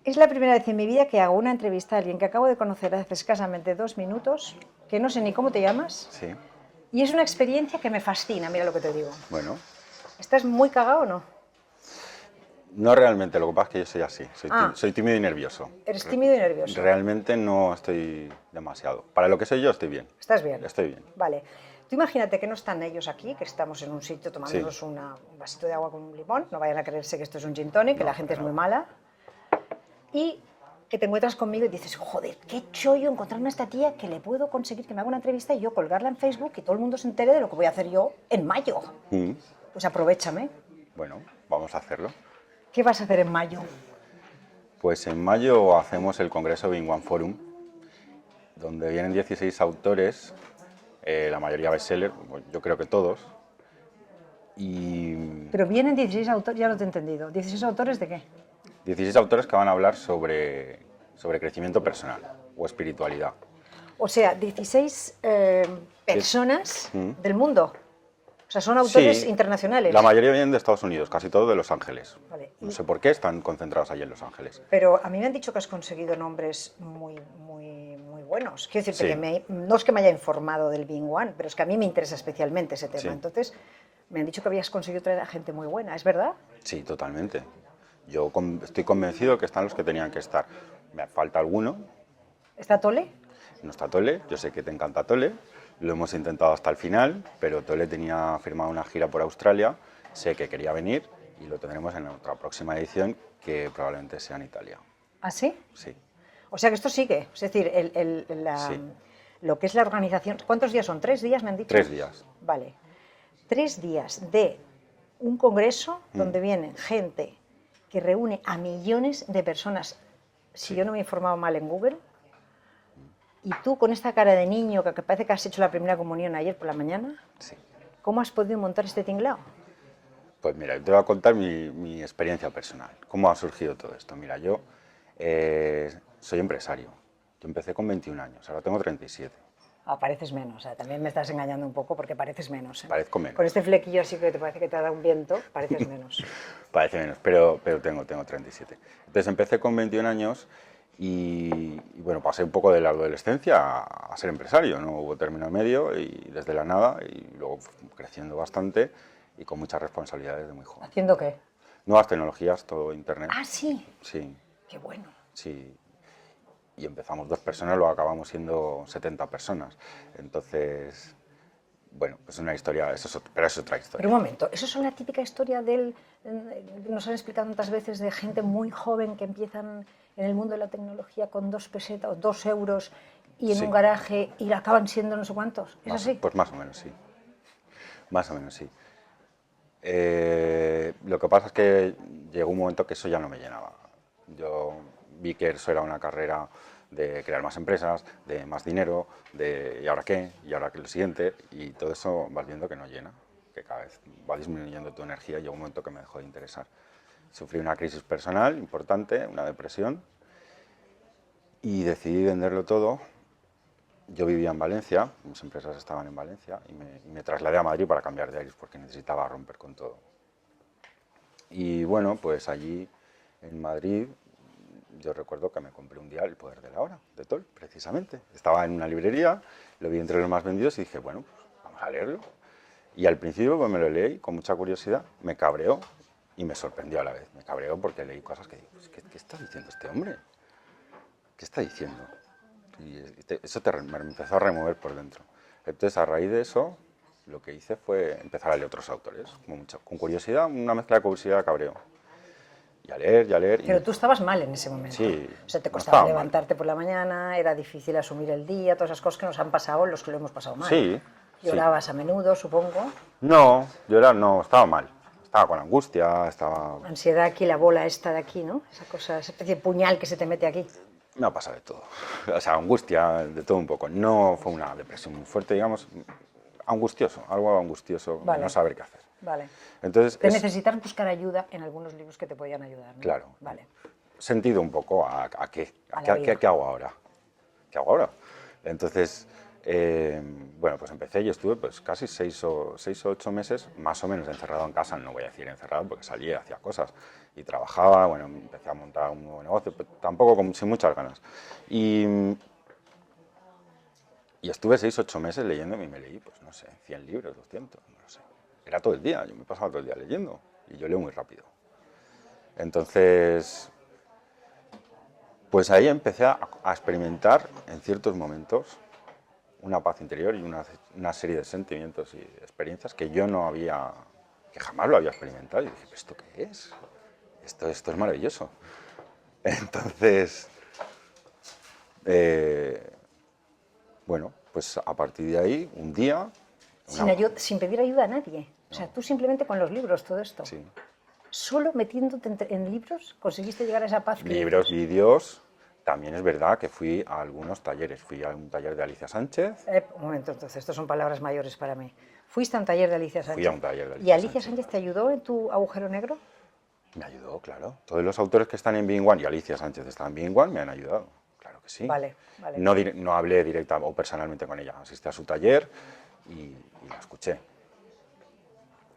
Es la primera vez en mi vida que hago una entrevista a alguien que acabo de conocer hace escasamente 2 minutos, que no sé ni cómo te llamas, Sí, y es una experiencia que me fascina, mira lo que te digo. bueno, ¿Estás muy cagado o no? no realmente, lo que pasa es que yo soy así, Ah, soy tímido y nervioso. eres tímido y nervioso. Realmente no estoy demasiado. Para lo que soy yo estoy bien, ¿Estás bien? estoy bien. Vale. Tú imagínate que no están ellos aquí, que estamos en un sitio Sí, tomándonos un vasito de agua con un limón, no vayan a creerse que esto es un gin tonic, que no, la gente para es muy nada. mala, y que te encuentras conmigo y dices, joder, qué chollo encontrarme a esta tía que le puedo conseguir que me haga una entrevista y yo colgarla en Facebook y todo el mundo se entere de lo que voy a hacer yo en mayo. Mm, Pues aprovéchame. bueno, vamos a hacerlo. ¿Qué vas a hacer en mayo? Pues en mayo hacemos el Congreso Bing One Forum, donde vienen 16 autores, la mayoría bestseller, bueno, yo creo que todos, y Pero vienen 16 autores, ya lo te he entendido. ¿16 autores de qué? 16 autores que van a hablar sobre crecimiento personal o espiritualidad. O sea, 16 personas Mm. del mundo. O sea, son autores Sí, internacionales. la mayoría vienen de Estados Unidos, casi todos de Los Ángeles. Vale, No sé por qué están concentrados allí en Los Ángeles. pero a mí me han dicho que has conseguido nombres muy buenos. Quiero decirte Sí. que no es que me haya informado del Bing One, pero es que a mí me interesa especialmente ese tema. Sí. Entonces, me han dicho que habías conseguido traer a gente muy buena, ¿es verdad? Sí, totalmente. Yo estoy convencido que están los que tenían que estar. Me falta alguno, ¿Está Tole? no está Tole, yo sé que te encanta Tole, lo hemos intentado hasta el final, pero Tole tenía firmado una gira por Australia, sé que quería venir y lo tendremos en otra próxima edición que probablemente sea en Italia. ¿Ah, sí? Sí, O sea que esto sigue. Es decir, sí. lo que es la organización. ¿Cuántos días son? ¿3 días me han dicho? 3 días. Vale. 3 días de un congreso donde vienen gente que reúne a millones de personas. Si Sí. yo no me he informado mal en Google, y tú con esta cara de niño que parece que has hecho la primera comunión ayer por la mañana, Sí. ¿cómo has podido montar este tinglao? Pues mira, te voy a contar mi experiencia personal, cómo ha surgido todo esto. Mira, yo soy empresario. Yo empecé con 21 años, ahora tengo 37. Ah, pareces menos, también me estás engañando un poco porque pareces menos. Parezco menos. Con este flequillo así que te parece que te ha dado un viento, pareces menos. Parece menos, pero tengo 37. Entonces empecé con 21 años y bueno, pasé un poco de la adolescencia a ser empresario, ¿no? Hubo término medio y desde la nada y luego creciendo bastante y con muchas responsabilidades de muy joven. ¿Haciendo qué? Nuevas tecnologías, todo internet. Ah, sí. Sí, Qué bueno. sí. Y empezamos 2 personas, luego acabamos siendo 70 personas. Entonces, bueno, pues una historia, pero es otra Pero historia. un momento, ¿eso es la típica historia nos han explicado tantas veces de gente muy joven que empiezan en el mundo de la tecnología con 2 pesetas o 2 euros y en Sí. un garaje y acaban siendo no sé cuántos? ¿Es así? Pues más o menos sí. Más o menos sí. Lo que pasa es que llegó un momento que eso ya no me llenaba. Yo vi que eso era una carrera de crear más empresas, de más dinero, de ¿y ahora qué? ¿Y ahora qué es lo siguiente? Y todo eso vas viendo que no llena, que cada vez va disminuyendo tu energía y llegó un momento que me dejó de interesar. Sufrí una crisis personal importante, una depresión, y decidí venderlo todo. Yo vivía en Valencia, mis empresas estaban en Valencia y me trasladé a Madrid para cambiar de aires porque necesitaba romper con todo. Y bueno, pues allí en Madrid yo recuerdo que me compré un día El poder de la hora, de Toll, precisamente. Estaba en una librería, lo vi entre los más vendidos y dije, bueno, pues vamos a leerlo. Y al principio pues me lo leí con mucha curiosidad, me cabreó y me sorprendió a la vez. Me cabreó porque leí cosas que digo, pues, ¿qué está diciendo este hombre? ¿Qué está diciendo? Y eso me empezó a remover por dentro. Entonces, a raíz de eso, lo que hice fue empezar a leer otros autores, con curiosidad, una mezcla de curiosidad y cabreo. Y a leer, y a leer. Pero tú estabas mal en ese momento. Sí, O sea, te no costaba estaba mal. levantarte por la mañana, era difícil asumir el día, todas esas cosas que nos han pasado los que lo hemos pasado mal. Sí, sí. Llorabas a menudo, supongo. No, no, estaba mal. Estaba con angustia, estaba... Ansiedad aquí, la bola esta de aquí, ¿no? Esa cosa, esa especie de puñal que se te mete aquí. Me ha pasado de todo. O sea, angustia, de todo un poco. No fue una depresión muy fuerte, digamos, angustioso, algo angustioso, Vale. de no saber qué hacer. Vale. Entonces, De necesitar buscar ayuda en algunos libros que te podían ayudar, ¿no? Claro. Vale. Sentido un poco a qué, A la vida. qué hago ahora. ¿Qué hago ahora? Entonces, Bueno, pues empecé y estuve pues casi 6 o 8 meses más o menos encerrado en casa, no voy a decir encerrado porque salía, hacía cosas y trabajaba, bueno, empecé a montar un nuevo negocio, pero tampoco sin muchas ganas. Y estuve 6 o 8 meses leyendo y me leí, pues no sé, 100 libros, 200, no sé. Era todo el día, yo me pasaba todo el día leyendo y yo leo muy rápido. Entonces, pues ahí empecé a experimentar en ciertos momentos una paz interior y una serie de sentimientos y experiencias que yo no había, que jamás lo había experimentado. Y dije, ¿esto qué es? Esto es maravilloso. Entonces, bueno, pues a partir de ahí, un día... Sin pedir ayuda a nadie. O sea, tú simplemente con los libros, todo esto. Sí. Solo metiéndote en libros conseguiste llegar a esa paz. Libros, vídeos. También es verdad que fui a algunos talleres. Fui a un taller de Alicia Sánchez. Un momento, entonces, estas son palabras mayores para mí. ¿Fuiste a un taller de Alicia Sánchez? Fui a un taller de ¿Y Alicia Alicia Sánchez Sánchez te ayudó en tu agujero negro? Me ayudó, claro. Todos los autores que están en Being One, y Alicia Sánchez está en Being One, me han ayudado. Claro que sí. Vale, vale. No hablé directa o personalmente con ella. Asistí a su taller y la escuché.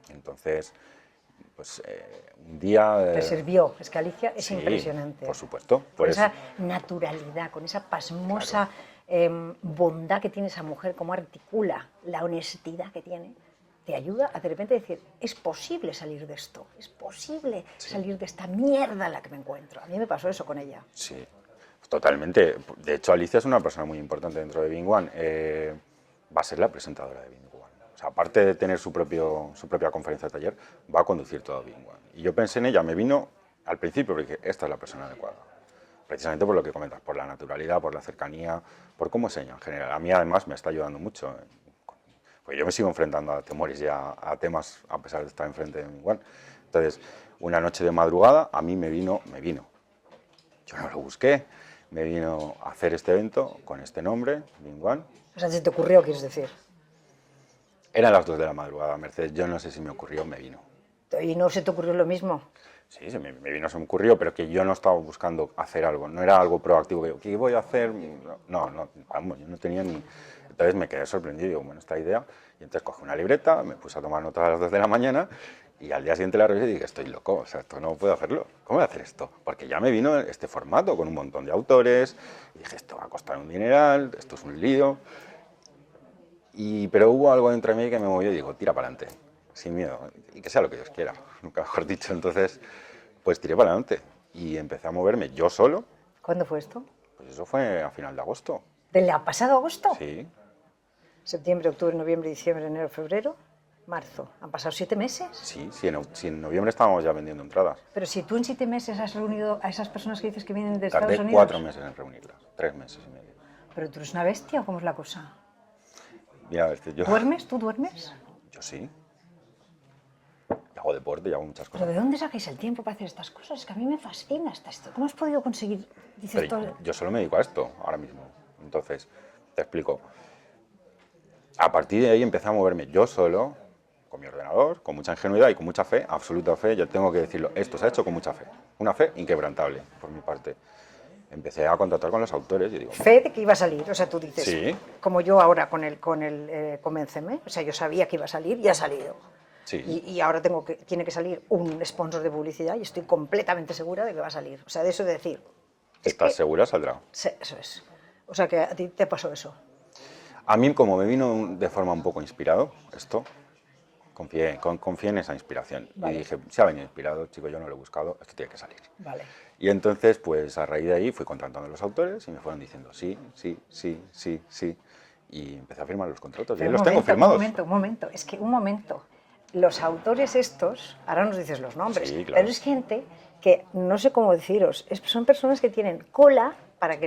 Entonces, pues un día... Te sirvió. Es que Alicia es sí, impresionante. por supuesto. Con esa naturalidad, con esa pasmosa bondad que tiene esa mujer, cómo articula, la honestidad que tiene, te ayuda a de repente decir, es posible salir de esto, es posible salir de esta mierda en la que me encuentro. A mí me pasó eso con ella. Sí, totalmente. De hecho, Alicia es una persona muy importante dentro de Being One. Va a ser la presentadora de Being One. O sea, aparte de tener su propia conferencia de taller, va a conducir todo Being One. Y yo pensé en ella, me vino al principio porque dije, esta es la persona adecuada. Precisamente por lo que comentas, por la naturalidad, por la cercanía, por cómo enseña en general. A mí además me está ayudando mucho. Porque yo me sigo enfrentando a temores y a temas a pesar de estar enfrente de Being One. Entonces, una noche de madrugada a mí me vino. Yo no lo busqué, me vino a hacer este evento con este nombre, Being One. O sea, ¿se te ocurrió, quieres decir? Eran las 2 de la madrugada, Mercedes, yo no sé si me ocurrió, me vino. ¿Y no se te ocurrió lo mismo? Sí, me vino, se me ocurrió, pero que yo no estaba buscando hacer algo, no era algo proactivo, que ¿qué voy a hacer? No, vamos, yo no tenía ni... Entonces me quedé sorprendido, digo, bueno, esta idea, y entonces cogí una libreta, me puse a tomar notas a las 2 de la mañana, y al día siguiente la revisé y dije, estoy loco, o sea, esto no puedo hacerlo, ¿cómo voy a hacer esto? Porque ya me vino este formato con un montón de autores, y dije, esto va a costar un dineral, esto es un lío, pero hubo algo entre mí que me movió y digo, tira para adelante, sin miedo, y que sea lo que Dios quiera, nunca mejor dicho. Entonces, pues tiré para adelante y empecé a moverme yo solo. ¿Cuándo fue esto? Pues eso fue a final de agosto. ¿Del pasado agosto? Sí. Septiembre, octubre, noviembre, diciembre, enero, febrero, marzo. ¿Han pasado 7 meses? Sí, si en noviembre estábamos ya vendiendo entradas. Pero si tú en 7 meses has reunido a esas personas que dices que vienen de Tardé Estados Unidos... 4 meses en reunirlas, 3 meses y medio. ¿Pero tú eres una bestia o cómo es la cosa? Mira, yo... ¿Duermes? ¿Tú duermes? Yo sí. Y hago deporte y hago muchas ¿Pero cosas. de dónde sacáis el tiempo para hacer estas cosas? Es que a mí me fascina esto. ¿Cómo has podido conseguir...? Dices Pero todo... yo solo me dedico a esto ahora mismo. Entonces, te explico. A partir de ahí empecé a moverme yo solo, con mi ordenador, con mucha ingenuidad y con mucha fe, absoluta fe, yo tengo que decirlo, esto se ha hecho con mucha fe, una fe inquebrantable por mi parte. Empecé a contactar con los autores y digo... Fe de que iba a salir, o sea, tú dices, Sí. como yo ahora con el Convénceme, o sea, yo sabía que iba a salir y ha salido. Sí. Y ahora tiene que salir un sponsor de publicidad y estoy completamente segura de que va a salir. O sea, de eso de decir... ¿Estás segura? Saldrá. Sí, eso es. O sea, que a ti te pasó eso. A mí, como me vino de forma un poco inspirado esto, confié en esa inspiración. Vale. Y dije, se ha venido inspirado, chico, yo no lo he buscado, esto tiene que salir. Vale. Y entonces, pues a raíz de ahí fui contactando a los autores y me fueron diciendo sí. Y empecé a firmar los contratos. Y ahí los tengo firmados. Un momento. Es que un momento. Los autores estos, ahora nos dices los nombres, Sí, claro. pero es gente que, no sé cómo deciros, son personas que tienen cola para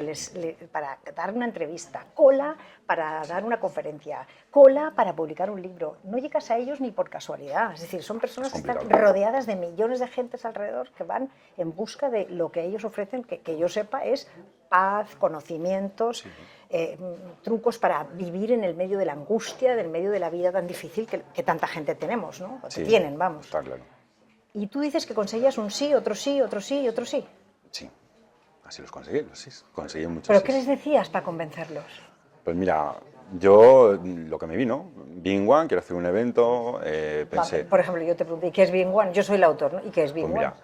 dar una entrevista, cola para dar una conferencia, cola para publicar un libro. No llegas a ellos ni por casualidad. Es decir, son personas que están rodeadas de millones de gentes alrededor que van en busca de lo que ellos ofrecen, que yo sepa es paz, conocimientos, trucos para vivir en el medio de la angustia, del medio de la vida tan difícil que tanta gente tenemos, ¿no? Sí, tienen, vamos. Está claro. Y tú dices que conseguías un sí, otro sí, otro sí y otro sí. Sí, así los conseguí, los sí. Conseguí muchos ¿Pero sís. qué les decías para convencerlos? Pues mira, Yo, lo que me vino, Being One, quiero hacer un evento, pensé, Por ejemplo, yo te pregunté, ¿qué es Being One? Yo soy el autor, ¿no? ¿Y qué es pues Being One? mira,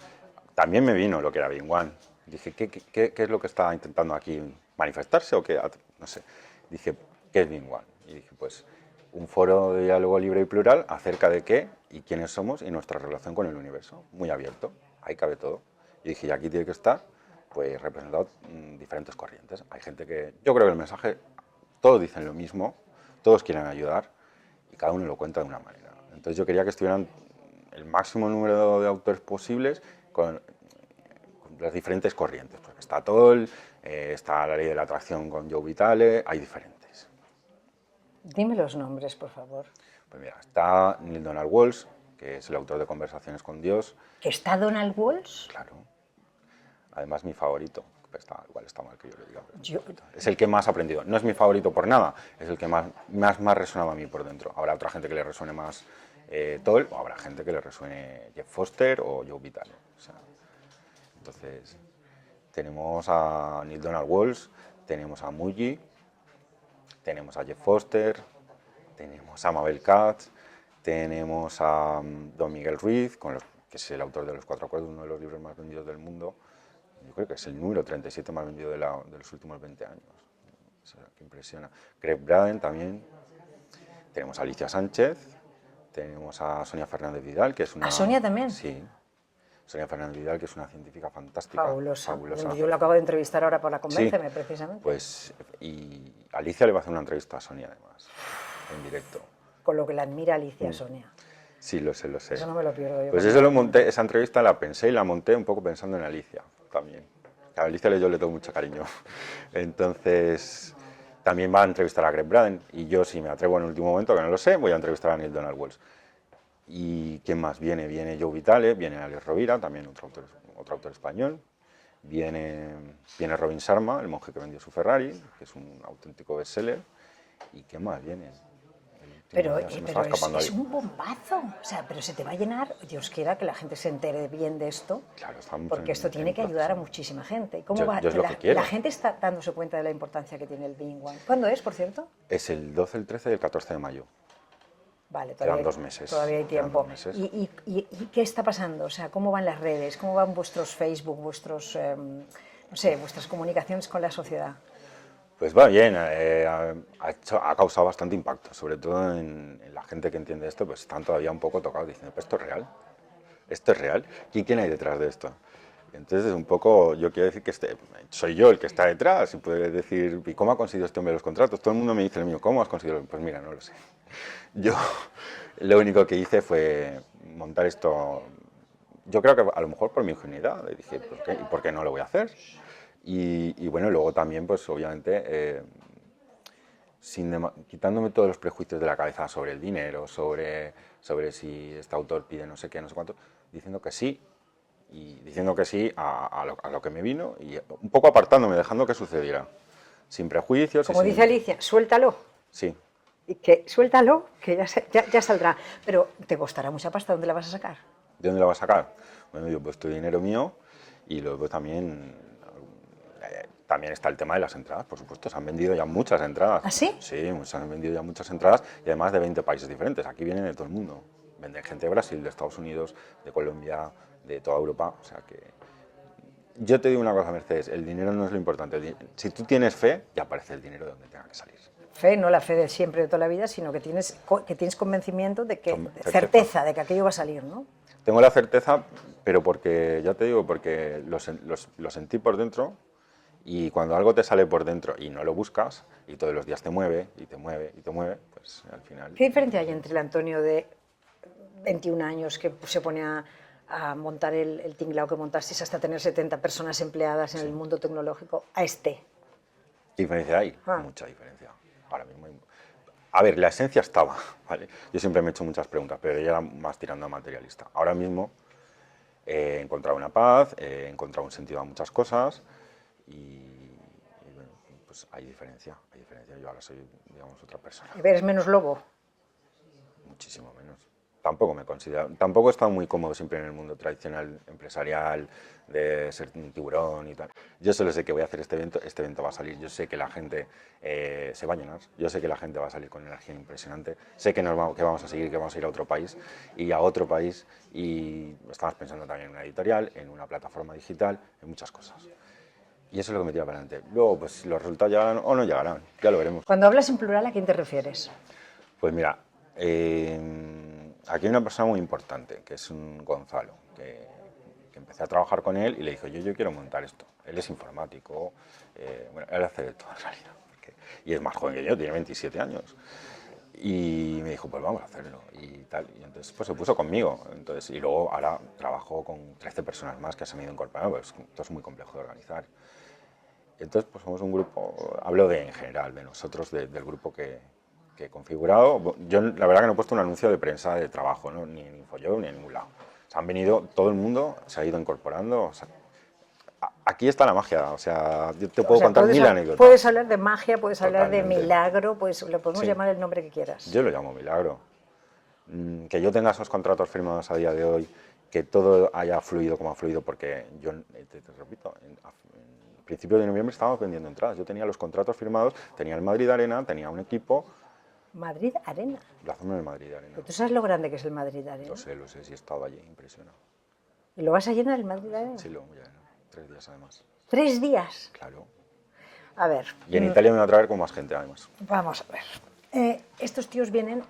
también me vino lo que era Being One. Dije, ¿qué es lo que está intentando aquí manifestarse o qué? No sé. Dije, ¿qué es Being One? Y dije, pues, un foro de diálogo libre y plural acerca de qué y quiénes somos y nuestra relación con el universo. Muy abierto, ahí cabe todo. Y dije, y aquí tiene que estar, pues, representado diferentes corrientes. Hay gente que, yo creo que el mensaje, todos dicen lo mismo, todos quieren ayudar y cada uno lo cuenta de una manera. Entonces yo quería que estuvieran el máximo número de autores posibles con las diferentes corrientes. Pues está Toll, está la ley de la atracción con Joe Vitale, hay diferentes. Dime los nombres, por favor. Pues mira, está Neil Donald Walsh, que es el autor de Conversaciones con Dios, ¿Que está Donald Walsh? claro, además mi favorito, igual está mal que yo le diga, pero es mi Yo, favorito. Es el que más he aprendido. No es mi favorito por nada, es el que más resonaba a mí por dentro. Habrá otra gente que le resuene más Toll, o habrá gente que le resuene Jeff Foster o Joe Vitale. O sea, entonces, tenemos a Neil Donald Walsh, tenemos a Muji, tenemos a Jeff Foster, tenemos a Mabel Katz, tenemos a Don Miguel Ruiz, que es el autor de Los Cuatro Acuerdos, uno de los libros más vendidos del mundo. Yo creo que es el número 37 más vendido de los últimos 20 años. O sea, que impresiona. Greg Braden también. Tenemos a Alicia Sánchez, tenemos a Sonia Fernández Vidal, que es una... ¿A Sonia también? Sí, Sonia Fernández Vidal, que es una científica fantástica, Fabulosa. fabulosa. Yo lo acabo de entrevistar ahora por la Sí, Convénceme, precisamente. pues, y Alicia le va a hacer una entrevista a Sonia, además, en directo. Con lo que la admira Alicia Sonia. Sí, lo sé, lo sé. Eso no me lo pierdo yo. Pues eso lo monté, esa entrevista la pensé y la monté un poco pensando en Alicia también. A Alicia yo le tengo mucho cariño. Entonces, también va a entrevistar a Greg Braden y yo, si me atrevo en el último momento, que no lo sé, voy a entrevistar a Neil Donald Walsh. ¿Y quién más viene? Viene Joe Vitale, viene Alex Rovira, también otro autor español. Viene Robin Sharma, el monje que vendió su Ferrari, que es un auténtico bestseller. ¿Y quién más viene? Pero, Se me pero estaba escapando es ahí. un bombazo. O sea, pero se te va a llenar. Dios quiera que la gente se entere bien de esto. Claro, estamos Porque esto tiene que ayudar a proceso. muchísima gente. ¿Cómo Yo- va? yo es lo que quiero. La gente está dándose cuenta de la importancia que tiene el Being One. ¿Cuándo es, por cierto? Es el 12, el 13 y el 14 de mayo. Vale, Quedan 2 meses. Todavía hay Quedan tiempo. 2 meses. ¿Y qué está pasando? O sea, ¿cómo van las redes? ¿Cómo van vuestros Facebook, no sé, vuestras comunicaciones con la sociedad? Pues va bien, ha causado bastante impacto, sobre todo en la gente que entiende esto, pues están todavía un poco tocados, diciendo, ¿pero esto es real? ¿Esto es real? ¿Quién hay detrás de esto? Entonces, un poco, yo quiero decir que soy yo el que está detrás, y puedes decir, ¿y cómo ha conseguido este hombre los contratos? Todo el mundo me dice lo mío, ¿cómo has conseguido? Pues mira, no lo sé. Yo lo único que hice fue montar esto, yo creo que a lo mejor por mi ingenuidad, le dije, ¿por qué no lo voy a hacer? Y bueno, luego también, pues obviamente, quitándome todos los prejuicios de la cabeza sobre el dinero, sobre si este autor pide no sé qué, no sé cuánto, diciendo que sí, y diciendo que sí a lo que me vino, y un poco apartándome, dejando que sucediera, sin prejuicios. Como dice Alicia, suéltalo. Sí. Y que suéltalo, que ya saldrá. Pero te costará mucha pasta, ¿dónde la vas a sacar? ¿De dónde la vas a sacar? Bueno, yo he puesto dinero mío y luego también está el tema de las entradas, por supuesto. Se han vendido ya muchas entradas. ¿Ah, sí? Sí, se han vendido ya muchas entradas y además de 20 países diferentes. Aquí vienen de todo el mundo. Venden gente de Brasil, de Estados Unidos, de Colombia, de toda Europa. O sea que yo te digo una cosa, Mercedes, el dinero no es lo importante. Si tú tienes fe, ya aparece el dinero de donde tenga que salir. Fe, no la fe de siempre, de toda la vida, sino que tienes convencimiento de que, Certeza de que aquello va a salir, ¿no? Tengo la certeza, pero porque, ya te digo, porque lo sentí por dentro y cuando algo te sale por dentro y no lo buscas y todos los días te mueve y te mueve y te mueve, pues al final... ¿Qué diferencia hay entre el Antonio de 21 años que se pone a montar el tinglao que montasteis hasta tener 70 personas empleadas en el mundo tecnológico a este? ¿Qué diferencia hay? Mucha diferencia. Ahora mismo hay... A ver, la esencia estaba, ¿vale? Yo siempre me he hecho muchas preguntas, pero ella era más tirando a materialista. Ahora mismo he encontrado una paz, he encontrado un sentido a muchas cosas y bueno, pues hay diferencia, hay diferencia. Yo ahora soy, digamos, otra persona. ¿Eres menos lobo? Muchísimo menos. tampoco me considero, tampoco he estado muy cómodo siempre en el mundo tradicional empresarial, de ser un tiburón y tal. Yo solo sé que voy a hacer este evento va a salir, yo sé que la gente se va a llenar, yo sé que la gente va a salir con energía impresionante, sé que que vamos a seguir, que vamos a ir a otro país, y estamos pensando también en una editorial, en una plataforma digital, en muchas cosas. Y eso es lo que me tira para adelante. Luego, pues los resultados llegarán o no llegarán, ya lo veremos. Cuando hablas en plural, ¿a quién te refieres? Pues mira, aquí hay una persona muy importante, que es un Gonzalo, que empecé a trabajar con él y le dije, yo quiero montar esto. Él es informático, bueno, él hace de todo en realidad, y es más joven que yo, tiene 27 años. Y me dijo, pues vamos a hacerlo y tal. Y entonces pues se puso conmigo. Entonces, y luego ahora trabajo con 13 personas más que se han ido incorporando, pues esto es muy complejo de organizar. Y entonces pues somos un grupo, hablo en general, de nosotros, del grupo que he configurado. Yo la verdad que no he puesto un anuncio de prensa de trabajo, ¿no? Ni en InfoJob ni en ningún lado. O sea, han venido, todo el mundo se ha ido incorporando. O sea, aquí está la magia, o sea, yo te puedo contar mil anécdotas. Puedes hablar de magia, puedes hablar de Totalmente. milagro, pues lo podemos Sí. llamar el nombre que quieras. Yo lo llamo milagro. Que yo tenga esos contratos firmados a día de hoy, que todo haya fluido como ha fluido, porque yo, te repito, en principio de noviembre estábamos vendiendo entradas. Yo tenía los contratos firmados, tenía el Madrid Arena, tenía un equipo. Madrid Arena. La zona del Madrid Arena. ¿Pero tú sabes lo grande que es el Madrid Arena? Lo sé, sí he estado allí, impresionado. ¿Y lo vas a llenar el Madrid Arena? Sí, lo voy a llenar. 3 días además. 3 días. Claro. A ver. Y en Italia me voy a traer con más gente además. Vamos a ver. Estos tíos vienen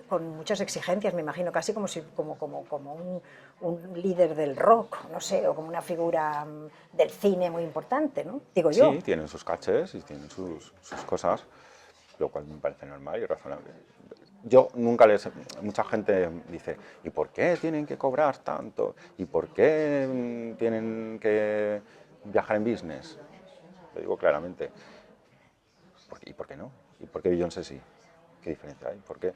con muchas exigencias, me imagino, casi como un líder del rock, no sé, o como una figura del cine muy importante, ¿no? Digo yo. Sí, tienen sus cachés y tienen sus cosas, lo cual me parece normal y razonable. Yo nunca mucha gente dice, ¿y por qué tienen que cobrar tanto? ¿Y por qué tienen que viajar en business? Lo digo claramente. ¿Y por qué no? ¿Y por qué Beyoncé sí? ¿Qué diferencia hay? ¿Por qué?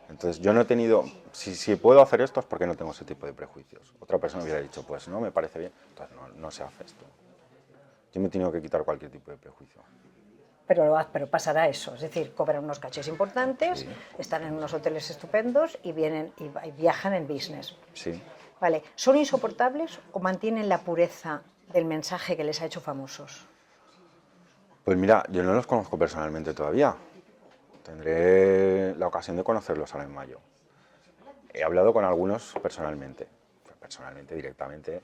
Entonces yo no he tenido, si puedo hacer esto es porque no tengo ese tipo de prejuicios. Otra persona hubiera dicho, pues no, me parece bien, entonces no se hace esto. Yo me he tenido que quitar cualquier tipo de prejuicio. Pero pasará eso, es decir, cobran unos cachés importantes, sí, están en unos hoteles estupendos y vienen y viajan en business. Sí. Vale, ¿son insoportables o mantienen la pureza del mensaje que les ha hecho famosos? Pues mira, yo no los conozco personalmente todavía. Tendré la ocasión de conocerlos ahora en mayo. He hablado con algunos personalmente directamente,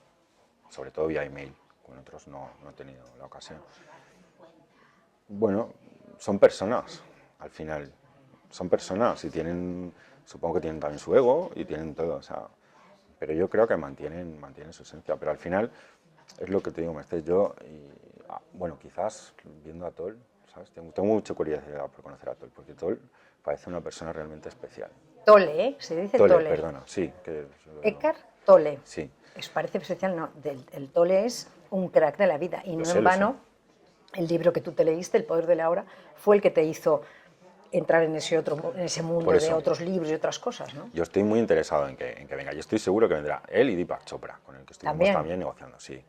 sobre todo vía email. Con otros no he tenido la ocasión. Bueno, son personas, al final. Son personas y supongo que tienen también su ego y tienen todo, o sea, pero yo creo que mantienen su esencia. Pero al final, es lo que te digo, Mercedes, bueno, quizás viendo a Tol, ¿sabes? Tengo mucha curiosidad por conocer a Tol, porque Tol parece una persona realmente especial. Tole, ¿eh? Se dice Tole. Perdona, sí. Eckhart Tolle. Sí. ¿Os parece especial? No, el Tolle es un crack de la vida y no en vano el libro que tú te leíste, El poder de la hora, fue el que te hizo entrar en ese mundo de otros libros y otras cosas, ¿no? Yo estoy muy interesado en que venga. Yo estoy seguro que vendrá él y Deepak Chopra, con el que estuvimos también negociando, sí.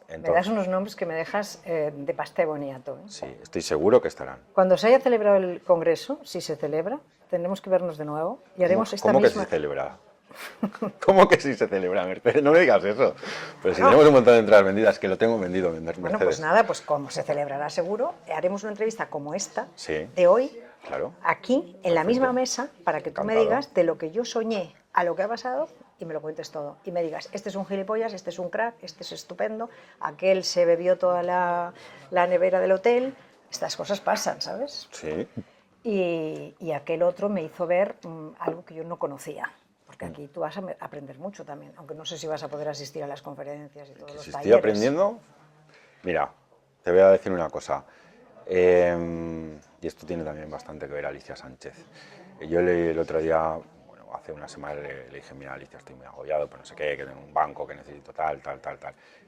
Entonces, me das unos nombres que me dejas de pasté boniato, ¿eh? Sí, estoy seguro que estarán. Cuando se haya celebrado el congreso, si se celebra, tendremos que vernos de nuevo y haremos esta misma... ¿Cómo que si se celebra? ¿Cómo que si se celebra, Mercedes? No me digas eso. Pero si tenemos un montón de entradas vendidas, que lo tengo vendido, Mercedes. Bueno, pues nada, pues como se celebrará seguro, haremos una entrevista como esta, sí, de hoy, claro, aquí, en la misma mesa, para que tú me digas de lo que yo soñé a lo que ha pasado y me lo cuentes todo. Y me digas, este es un gilipollas, este es un crack, este es estupendo, aquel se bebió toda la nevera del hotel. Estas cosas pasan, ¿sabes? Sí. Y aquel otro me hizo ver algo que yo no conocía. Porque aquí tú vas a aprender mucho también, aunque no sé si vas a poder asistir a las conferencias y todos los talleres. Estoy aprendiendo, mira, te voy a decir una cosa, y esto tiene también bastante que ver a Alicia Sánchez. Yo el otro día, bueno, hace una semana le dije, mira Alicia, estoy muy agobiado, pero no sé qué, que tengo un banco, que necesito tal.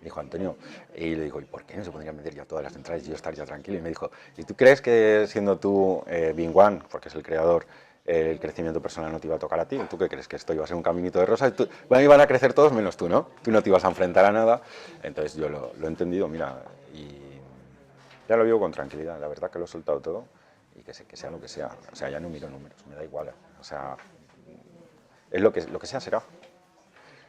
Y dijo, Antonio, y le digo, ¿y por qué no se podrían vender ya todas las entradas y yo estar ya tranquilo? Y me dijo, ¿y tú crees que siendo tú Bing Wan, porque es el creador, el crecimiento personal no te iba a tocar a ti? ¿Tú qué crees? ¿Que esto iba a ser un caminito de rosas? Iban a crecer todos menos tú, ¿no? Tú no te ibas a enfrentar a nada. Entonces yo lo he entendido, mira, y ya lo vivo con tranquilidad. La verdad que lo he soltado todo y que sea lo que sea. O sea, ya no miro números, me da igual. O sea, es lo que sea será.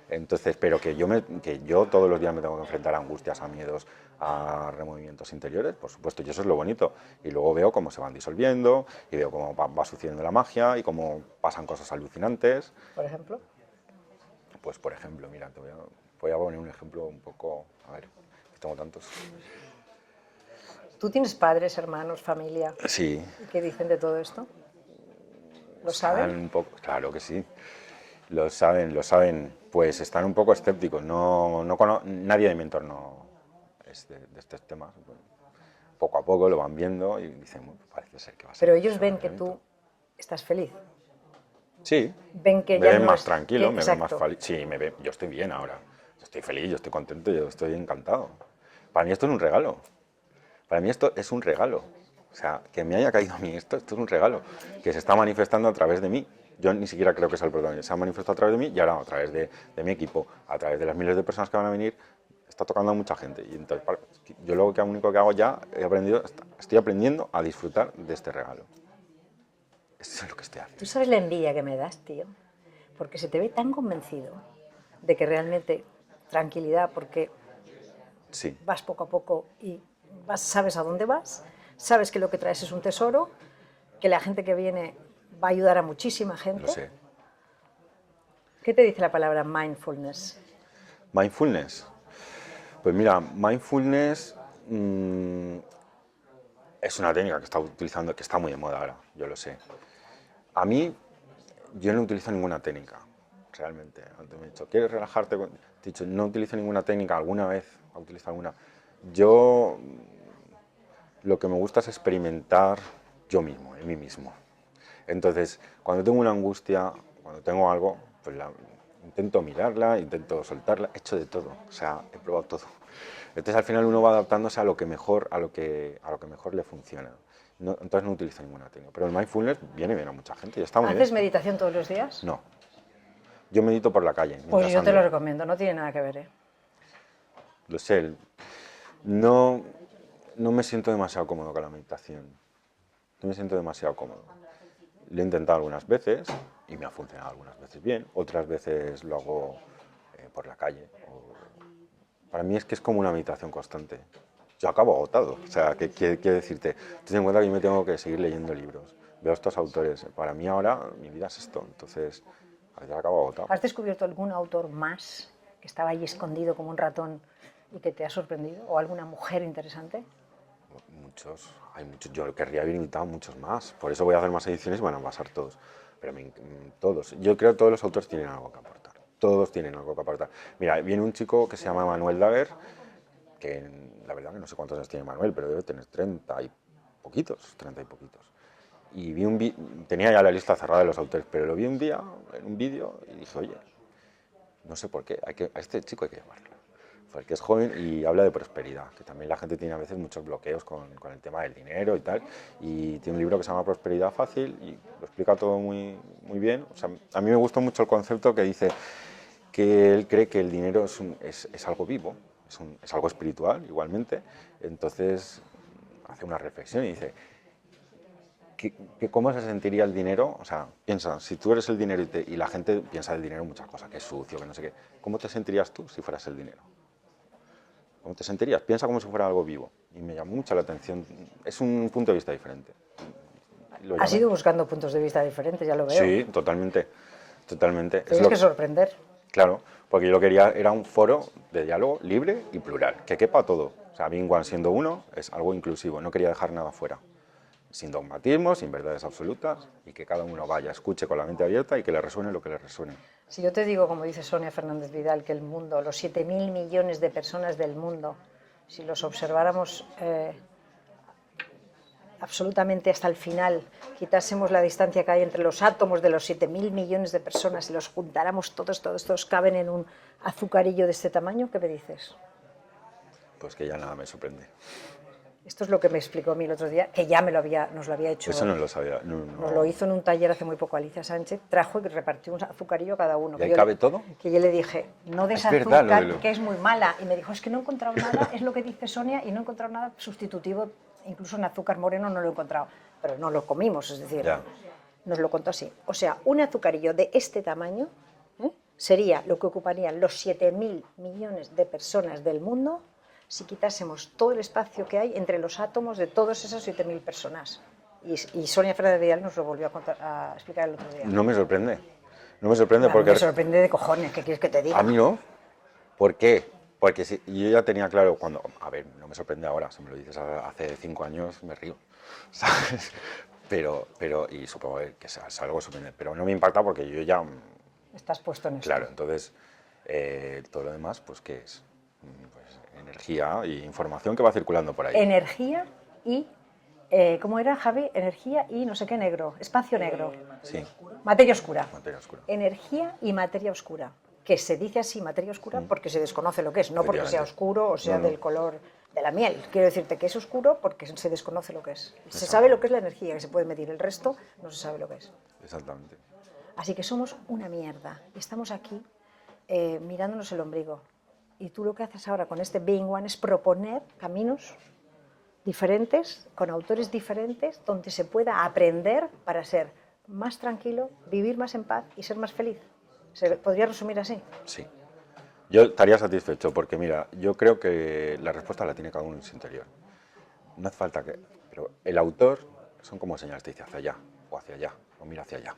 Entonces, pero que yo todos los días me tengo que enfrentar a angustias, a miedos, a removimientos interiores, por supuesto, y eso es lo bonito. Y luego veo cómo se van disolviendo, y veo cómo va sucediendo la magia, y cómo pasan cosas alucinantes. Por ejemplo. Pues, por ejemplo, mira, voy a poner un ejemplo un poco, a ver, tengo tantos. ¿Tú tienes padres, hermanos, familia? Sí. ¿Y qué dicen de todo esto? ¿Lo saben? Un poco, claro que sí. Lo saben. Pues están un poco escépticos. Nadie de mi entorno es de estos temas. Bueno, poco a poco lo van viendo y dicen, bueno, parece ser que va a ser. Pero ellos ven que tú estás feliz. Sí. Ven que Me ya ven no más es- tranquilo, que- me ven más exacto. feliz. Sí, yo estoy bien ahora. Yo estoy feliz, yo estoy contento, yo estoy encantado. Para mí esto es un regalo. Para mí esto es un regalo. O sea, que me haya caído a mí esto es un regalo. Que se está manifestando a través de mí. Yo ni siquiera creo que sea el protagonista. Se ha manifestado a través de mí y ahora a través de mi equipo, a través de las miles de personas que van a venir, está tocando a mucha gente. Y entonces, yo lo único que hago ya, estoy aprendiendo a disfrutar de este regalo. Eso es lo que estoy haciendo. Tú sabes la envidia que me das, tío, porque se te ve tan convencido de que realmente tranquilidad, porque Sí, vas poco a poco y sabes a dónde vas, sabes que lo que traes es un tesoro, que la gente que viene va a ayudar a muchísima gente. lo sé. ¿Qué te dice la palabra mindfulness? Mindfulness. Pues mira, mindfulness es una técnica que está utilizando, que está muy de moda ahora, yo lo sé. A mí, yo no utilizo ninguna técnica, realmente. Antes me he dicho, ¿quieres relajarte? Te he dicho, no utilizo ninguna técnica, alguna vez he utilizado alguna. Yo lo que me gusta es experimentar yo mismo, en mí mismo. Entonces, cuando tengo una angustia, cuando tengo algo, pues intento mirarla, intento soltarla, he hecho de todo, o sea, he probado todo. Entonces al final uno va adaptándose a lo que mejor, a lo que mejor le funciona. Entonces no utilizo ninguna técnica. Pero el mindfulness viene bien a mucha gente y está muy bien. ¿Haces meditación todos los días? No. Yo medito por la calle. Pues Mientras yo te lo ando. recomiendo, no tiene nada que ver, ¿eh? Lo sé. No, no me siento demasiado cómodo con la meditación. No me siento demasiado cómodo. Lo he intentado algunas veces y me ha funcionado algunas veces bien. Otras veces lo hago por la calle. Para mí es que es como una meditación constante. Yo acabo agotado. O sea, ¿qué quiero decirte? Ten en cuenta que yo me tengo que seguir leyendo libros. Veo a estos autores. Para mí ahora mi vida es esto. Entonces, a veces acabo agotado. ¿Has descubierto algún autor más que estaba ahí escondido como un ratón y que te ha sorprendido? ¿O alguna mujer interesante? Hay muchos. Yo querría haber invitado muchos más. Por eso voy a hacer más ediciones y van a pasar todos. Pero todos. Yo creo que todos los autores tienen algo que aportar. Todos tienen algo que aportar. Mira, viene un chico que se llama Manuel Daguer, que la verdad que no sé cuántos años tiene Manuel, pero debe tener 30 y poquitos. Y tenía ya la lista cerrada de los autores, pero lo vi un día en un vídeo y dije, oye, no sé por qué, a este chico hay que llamarlo. Porque es joven y habla de prosperidad, que también la gente tiene a veces muchos bloqueos con el tema del dinero y tal. Y tiene un libro que se llama Prosperidad Fácil y lo explica todo muy, muy bien. O sea, a mí me gustó mucho el concepto que dice que él cree que el dinero es algo vivo, es algo espiritual igualmente. Entonces hace una reflexión y dice, ¿cómo se sentiría el dinero? O sea, piensa, si tú eres el dinero y la gente piensa del dinero muchas cosas, que es sucio, que no sé qué, ¿cómo te sentirías tú si fueras el dinero? ¿Cómo te sentirías? Piensa como si fuera algo vivo. Y me llamó mucho la atención. Es un punto de vista diferente. Has ido buscando puntos de vista diferentes, ya lo veo. Sí, totalmente. Totalmente. Tienes que sorprender. Claro, porque yo lo quería, era un foro de diálogo libre y plural, que quepa todo. O sea, Bing One siendo uno es algo inclusivo, no quería dejar nada fuera. Sin dogmatismo, sin verdades absolutas, y que cada uno vaya, escuche con la mente abierta y que le resuene lo que le resuene. Si yo te digo, como dice Sonia Fernández Vidal, que el mundo, los 7.000 millones de personas del mundo, si los observáramos absolutamente hasta el final, quitásemos la distancia que hay entre los átomos de los 7.000 millones de personas y los juntáramos todos caben en un azucarillo de este tamaño, ¿qué me dices? Pues que ya nada me sorprende. Esto es lo que me explicó a mí el otro día, que ya nos lo había hecho. Eso no lo sabía. Nos lo hizo en un taller hace muy poco Alicia Sánchez, trajo y repartió un azucarillo a cada uno. ¿Y ahí cabe todo? Que yo le dije, no des azúcar, que es muy mala. Y me dijo, es que no he encontrado nada, es lo que dice Sonia, y no he encontrado nada sustitutivo, incluso en azúcar moreno no lo he encontrado. Pero no lo comimos, es decir, nos lo contó así. O sea, un azucarillo de este tamaño sería lo que ocuparían los 7.000 millones de personas del mundo si quitásemos todo el espacio que hay entre los átomos de todas esas 7.000 personas. Y Sonia Fernández Vidal nos lo volvió a explicar el otro día. No me sorprende. No me sorprende Claro, porque... me sorprende de cojones, ¿qué quieres que te diga? A mí no. ¿Por qué? Porque si, yo ya tenía claro cuando... A ver, no me sorprende ahora. Si me lo dices hace 5 años, me río. ¿Sabes? Pero y supongo que es algo sorprendente. Pero no me impacta porque yo ya... Estás puesto en eso. Claro, entonces, todo lo demás, pues, ¿qué es? Pues, energía y información que va circulando por ahí. Energía y... ¿cómo era, Javi? Energía y no sé qué negro. Espacio negro. Sí. Materia oscura. Materia oscura. Energía y materia oscura. Que se dice así, materia oscura, porque se desconoce lo que es, no porque sea oscuro o sea del color de la miel. Quiero decirte que es oscuro porque se desconoce lo que es. Se sabe lo que es la energía, que se puede medir. El resto no se sabe lo que es. Exactamente. Así que somos una mierda. Y estamos aquí mirándonos el ombligo. Y tú lo que haces ahora con este Being One es proponer caminos diferentes, con autores diferentes, donde se pueda aprender para ser más tranquilo, vivir más en paz y ser más feliz. ¿Se podría resumir así? Sí. Yo estaría satisfecho porque, mira, yo creo que la respuesta la tiene cada uno en su interior. No hace falta que... Pero el autor son como señales, te dice hacia allá, o mira hacia allá.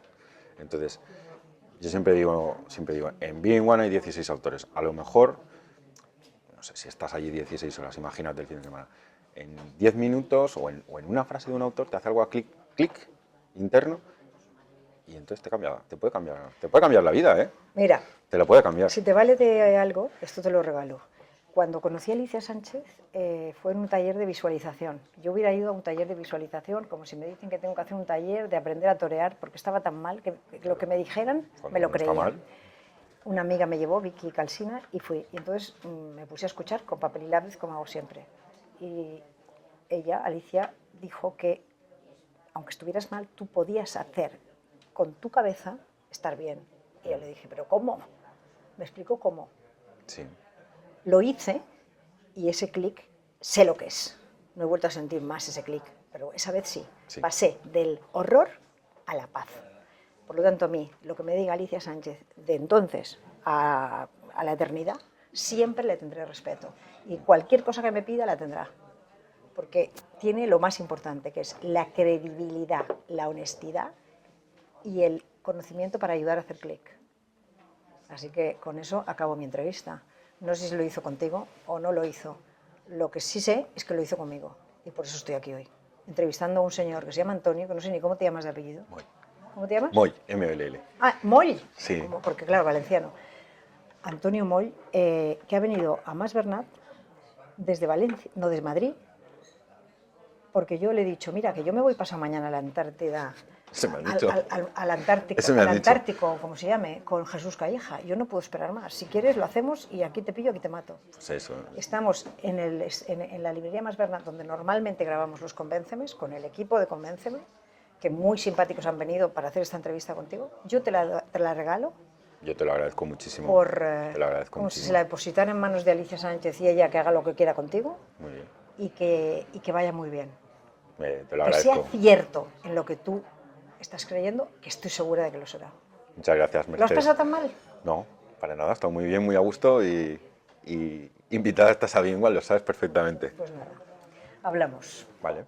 Entonces, yo siempre digo, en Being One hay 16 autores. A lo mejor, no sé, si estás allí 16 horas, imagínate el fin de semana, en 10 minutos o en una frase de un autor te hace algo a clic interno y entonces te puede cambiar la vida, ¿eh? Mira, te la puede cambiar. Si te vale de algo, esto te lo regalo. Cuando conocí a Alicia Sánchez fue en un taller de visualización. Yo hubiera ido a un taller de visualización, como si me dicen que tengo que hacer un taller de aprender a torear, porque estaba tan mal que lo que me dijeran me lo creía. Mal. Una amiga me llevó, Vicky Calsina, y fui. Y entonces me puse a escuchar con papel y lápiz, como hago siempre. Y ella, Alicia, dijo que aunque estuvieras mal, tú podías hacer con tu cabeza estar bien. Y yo le dije, ¿pero cómo? Me explicó cómo. Sí. Lo hice y ese clic sé lo que es. No he vuelto a sentir más ese clic, pero esa vez sí. Pasé del horror a la paz. Por lo tanto, a mí, lo que me diga Alicia Sánchez de entonces a la eternidad, siempre le tendré respeto. Y cualquier cosa que me pida la tendrá. Porque tiene lo más importante, que es la credibilidad, la honestidad y el conocimiento para ayudar a hacer clic. Así que con eso acabo mi entrevista. No sé si lo hizo contigo o no lo hizo. Lo que sí sé es que lo hizo conmigo. Y por eso estoy aquí hoy, entrevistando a un señor que se llama Antonio, que no sé ni cómo te llamas de apellido. Moll. ¿Cómo te llamas? Moll, M-O-L-L. Ah, Moll. Sí. Porque claro, valenciano. Antonio Moll, que ha venido a Mas Bernat desde Valencia, no desde Madrid, porque yo le he dicho, mira, que yo me voy pasado mañana a la Antártida. Se me ha dicho. Al Antártico, como se llame, con Jesús Calleja. Yo no puedo esperar más. Si quieres, lo hacemos y aquí te pillo, aquí te mato. Pues eso. Estamos en la librería Mas Bernat, donde normalmente grabamos los Convéncemes, con el equipo de Convénceme, que muy simpáticos han venido para hacer esta entrevista contigo. Yo te la regalo. Yo te lo agradezco muchísimo. Te lo agradezco como muchísimo. Si se la depositara en manos de Alicia Sánchez y ella que haga lo que quiera contigo. Muy bien. Y que vaya muy bien. Te lo agradezco. Que sea cierto en lo que tú estás creyendo, que estoy segura de que lo será. Muchas gracias, Mercedes. ¿Lo has pasado tan mal? No, para nada, he estado muy bien, muy a gusto y invitada estás a Being One, lo sabes perfectamente. Pues nada, hablamos. Vale.